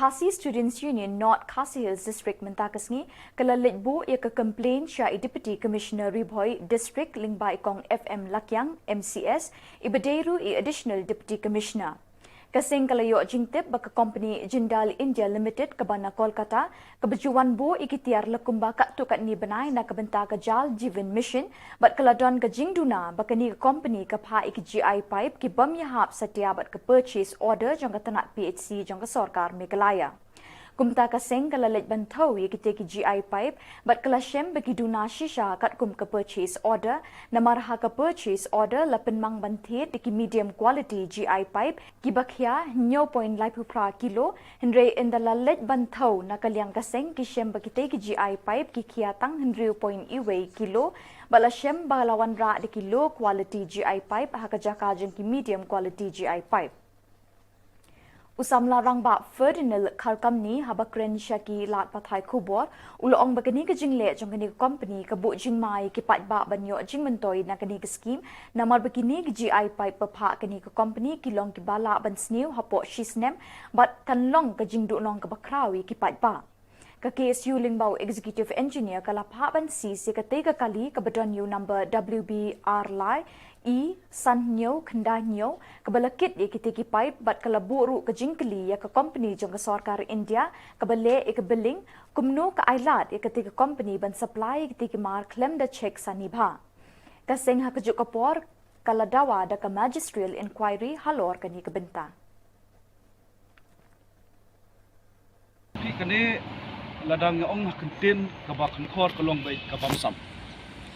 Khasi Students Union North Khasi Hills District mentakasngi kelalit bu ia ke complain syai Deputy Commissioner Riboy District Lingbai Kong FM Lakyang MCS ibadeiru additional Deputy Commissioner. Kasing kalayo jingtip baka company Jindal India Limited ke Bana Kolkata kebejuan bu ikitiar lekumba kat tu kat ni benai na kebenta ke Jal Jivan Mission bat keladon ke jingduna baka ni company ke pha ik GI pipe ki bam yahap setia bat ke purchase order jang ke tanak PHC jang ke Sarkar Meghalaya. Kumta kasing kalalit bantau ikite ki GI pipe bat kelasem bagi duna shisha kat kum ke purchase order namarha ke purchase order lapen mang banthit ki medium quality GI pipe ki bakhya 0.5 kilo henry in the lalit bantau nakaliang kasing ki shem bakite ki GI pipe ki kiatang 100.iwe kilo balasem balawan ra de ki low quality GI pipe hakajaka jeng ki medium quality GI pipe. Usam larang ba Ferdinand Khalkam ni habakren syaki lat pathai kubor ulong bagani ke jingle jong kani company ke bu jingmai ki pat ba banyo jingmentoi na kani ke scheme namar begini ke GI pipe pepha kani ke company ki long ki bala ban snew hapo shisnem bat kanlong ke jingdu long ke bakrawi ki pat ba ke KSU Lingbau Executive Engineer kala phaban si ketiga kali ke bedon U number WBR Lai E Sanyo Khandanyo ke balakit ye kitiki pipe bat kala buru ke jingkeli ya ke company jong ke Sarkar India ke bale ke billing kumno ke ailat ye ketiga company ban supply kitiki mar claim the check sanibha ka sengha ke juk kapor kala dawa da ke magisterial inquiry halor kani ke benta kani ladang ong kentin ke bakhan khor kalong bai ka bamsam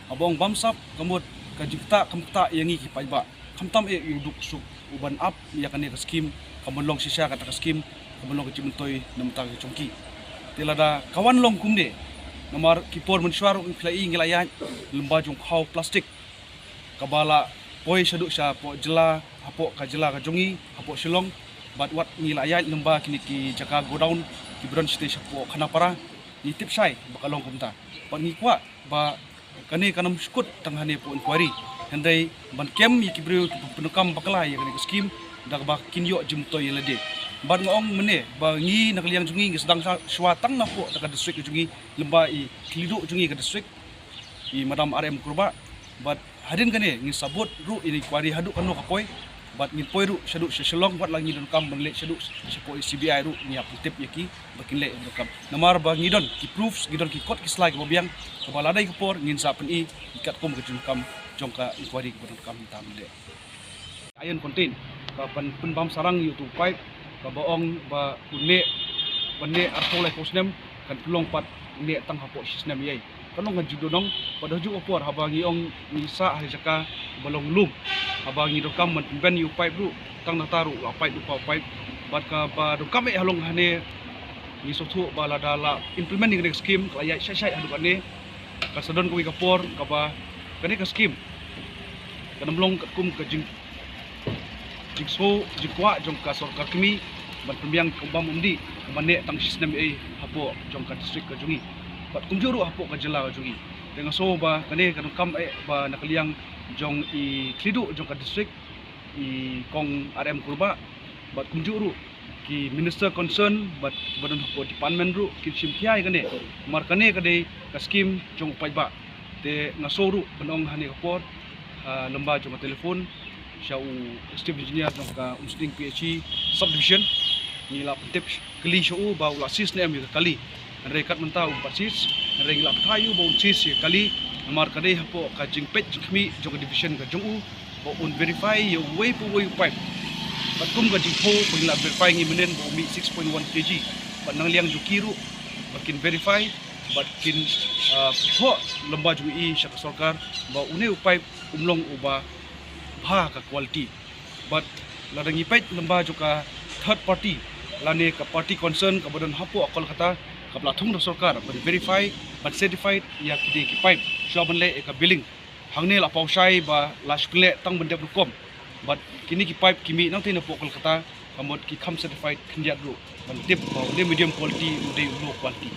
abong bamsap kamut kajikta kamta yangi ki paiba kamtam e yuduk suk uban up ya kani ka scheme kamolong sisya kata ka scheme kamolong ki cimtoy namta ki chongki tilada kawan long kumde namar kipor mensuar inflai ngilaya lemba jong khau plastik kabala poi shaduk sha po jela apo ka jela ka jongi apo shilong bat wat ngilaya lemba kini ki jaka godown ki bron station po khanapara ni tip sai bakalong kumta pangi kwa ba kani kanam skut tanghane po inquiry hendai ban kem yikibru penukam bakala ya kani scheme dak ba kinyo jimto yelade ban ngong mene ba ngi nakliang jungi ngi sedang swatang na po dak district jungi lemba i klidu jungi ka district i madam RM kurba bat hadin kani ngi sabut ru ini inquiry hadu kanu kapoi bat ngi poi ru shadu shelong bat langi don kam bangle shadu sepo CBI ru ni aputip yaki bakinle dokam namar ba ngi don ki proofs ngi don ki kot ki slide ko biang kepala dai kepor ngin sa pen i ikat kom ke kam jongka inquiry ke kam tamle ayon contain ka pen bam sarang yu tu pipe ka baong ba une bane artolai posnem kan pelong pat ne tang hapo sistem yai kanong ngajudonong pada ju opor habangi ong nisa hari jaka balong lum habangi dokam man ben yu pipe ru tang na taru la pipe du pipe bat ka ba dokam e halong hane ni sotu bala dala implementing the scheme kaya syai hadu bane kasadon ko kapor kaba kani ka scheme kanamlong kum ka jingso jikwa jong ka Sarkar kami ban pembiang kumbam umdi mane tang sistem e hapo jong ka district ka jungi bat kumjuru hapo ka jela ka jungi dengan so ba kani kan kam e ba nakaliang jong i klidu jong ka district i kong RM kurba bat kumjuru ki minister concern bat badan hapo department ru ki simpiai kane mar kane kade ka scheme jong paiba te ngasoru benong hani kapor lemba jong telefon syau steve engineer jong ka umsting PHC subdivision ni la tip kali syau ba ula sis ne mi kali rekat mentau pasis reng la thayu ba sis kali mar kade hapo ka jing page kmi jong division ka jong u ba un verify you way po way pipe batum ka jing ho pagla verify ngi menen bo mi 6.1 kg panang liang jukiru bakin verify bakin ho lemba ju i syaka Sarkar ba une upai umlong uba bha ka quality but ladangi pait lemba ju ka third party lane ka party concern ka badan hapo akol kata ka plathung da Sarkar ba verify but certified ya kidi ki pipe shobanle ka billing hangne la pausai ba lashple tang bendep kom but kini ki pipe kimi nang tina po Kolkata kamot ki kham certified khindiat ru ban tip ba medium quality ude low quality